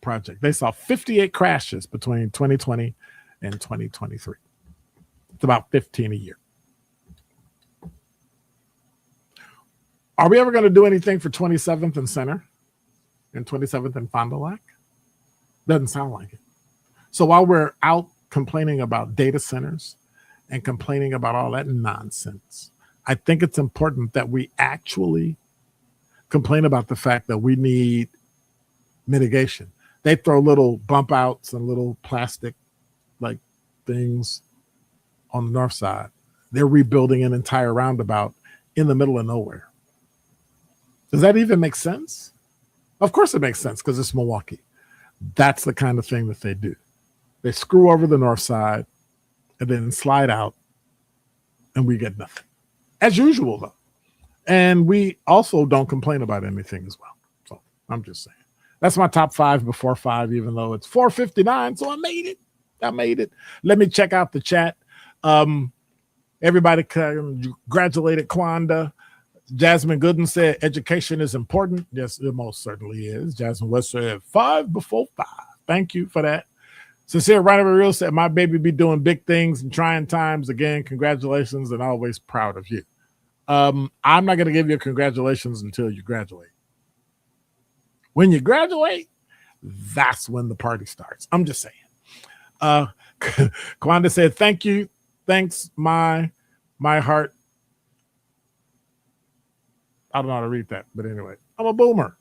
project. They saw 58 crashes between 2020 and 2023. It's about 15 a year. Are we ever going to do anything for 27th and Center and 27th and Fond du Lac? Doesn't sound like it. So while we're out complaining about data centers and complaining about all that nonsense, I think it's important that we actually complain about the fact that we need mitigation. They throw little bump outs and little plastic like things on the north side. They're rebuilding an entire roundabout in the middle of nowhere. Does that even make sense? Of course it makes sense because it's Milwaukee. That's the kind of thing that they do. They screw over the north side and then slide out, and we get nothing. As usual, though. And we also don't complain about anything as well. So I'm just saying. That's my top 5 before 5, even though it's 4:59. So I made it. Let me check out the chat. Everybody congratulated Kwanda. Jasmine Gooden said education is important. Yes, it most certainly is. Jasmine West said 5 before 5. Thank you for that. Sincere Rhino Real said, my baby be doing big things in trying times. Again, congratulations, and always proud of you. I'm not going to give you a congratulations until you graduate. When you graduate, that's when the party starts. I'm just saying. Kwanda said, thank you. Thanks, my heart. I don't know how to read that, but anyway, I'm a boomer.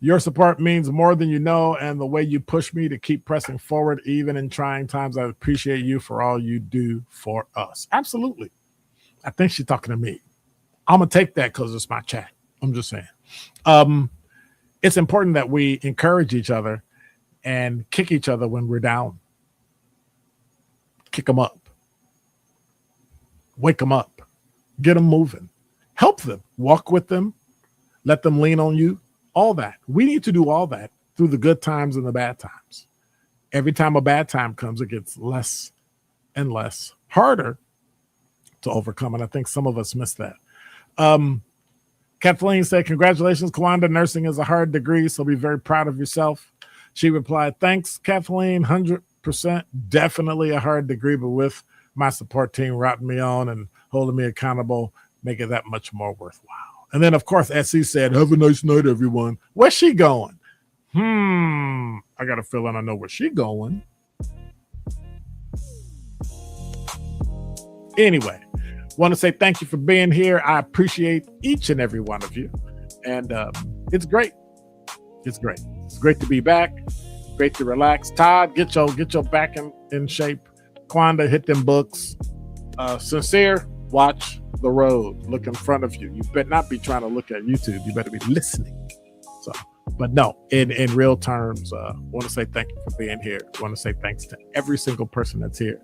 Your support means more than you know, and the way you push me to keep pressing forward, even in trying times. I appreciate you for all you do for us. Absolutely. I think she's talking to me. I'm going to take that because it's my chat. I'm just saying. It's important that we encourage each other and kick each other when we're down. Kick them up. Wake them up. Get them moving. Help them. Walk with them. Let them lean on you. All that. We need to do all that through the good times and the bad times. Every time a bad time comes, it gets less and less harder to overcome. And I think some of us miss that. Kathleen said, congratulations, Kwanda. Nursing is a hard degree, so be very proud of yourself. She replied, thanks, Kathleen. 100% definitely a hard degree, but with my support team rotting me on and holding me accountable make it that much more worthwhile. And then, of course, as he said, have a nice night, everyone. Where's she going? I got a feeling I know where she going. Anyway, want to say thank you for being here. I appreciate each and every one of you. And it's great. It's great. It's great to be back. Great to relax. Todd, get your back in shape. Quanda, hit them books. Sincere, watch the road. Look in front of you. You better not be trying to look at YouTube. You better be listening. So, but no, in real terms, want to say thank you for being here. Want to say thanks to every single person that's here.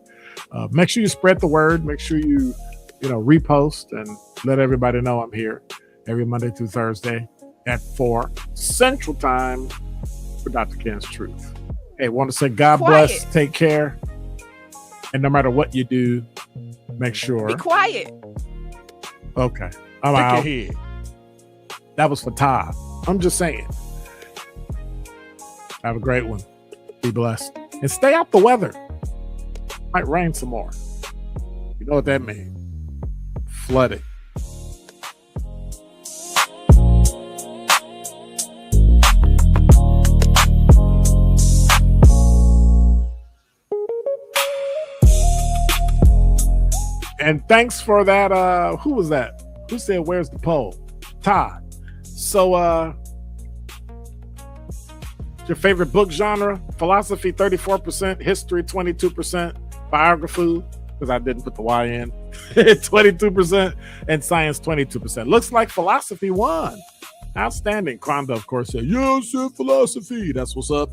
Make sure you spread the word. Make sure you repost and let everybody know I'm here every Monday through Thursday at 4 Central Time for Dr. Ken's Truth. Hey, want to say God bless, take care, and no matter what you do, make sure. Be quiet. Okay, I'm out. That was for Todd. I'm just saying. Have a great one. Be blessed. And stay out the weather. Might rain some more. You know what that means? Flooding. And thanks for that. Who was that? Who said, where's the poll? Todd. So, your favorite book genre? Philosophy, 34%. History, 22%. Biography, because I didn't put the Y in, 22%. And science, 22%. Looks like philosophy won. Outstanding. Quanda, of course, said, yes, philosophy. That's what's up.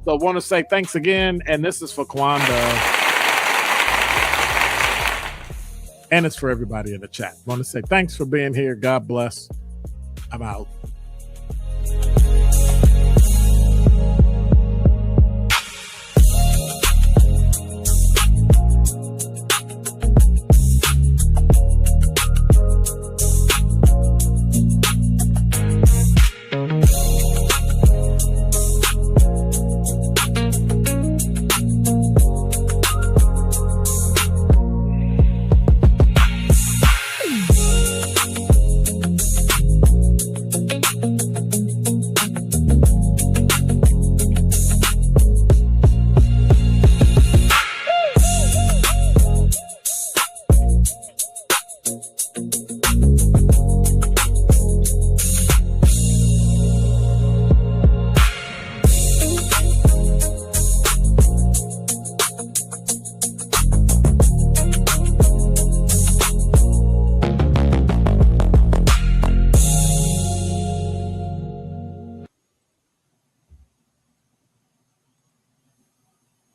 So I want to say thanks again. And this is for Quanda. And it's for everybody in the chat. I want to say thanks for being here. God bless. I'm out.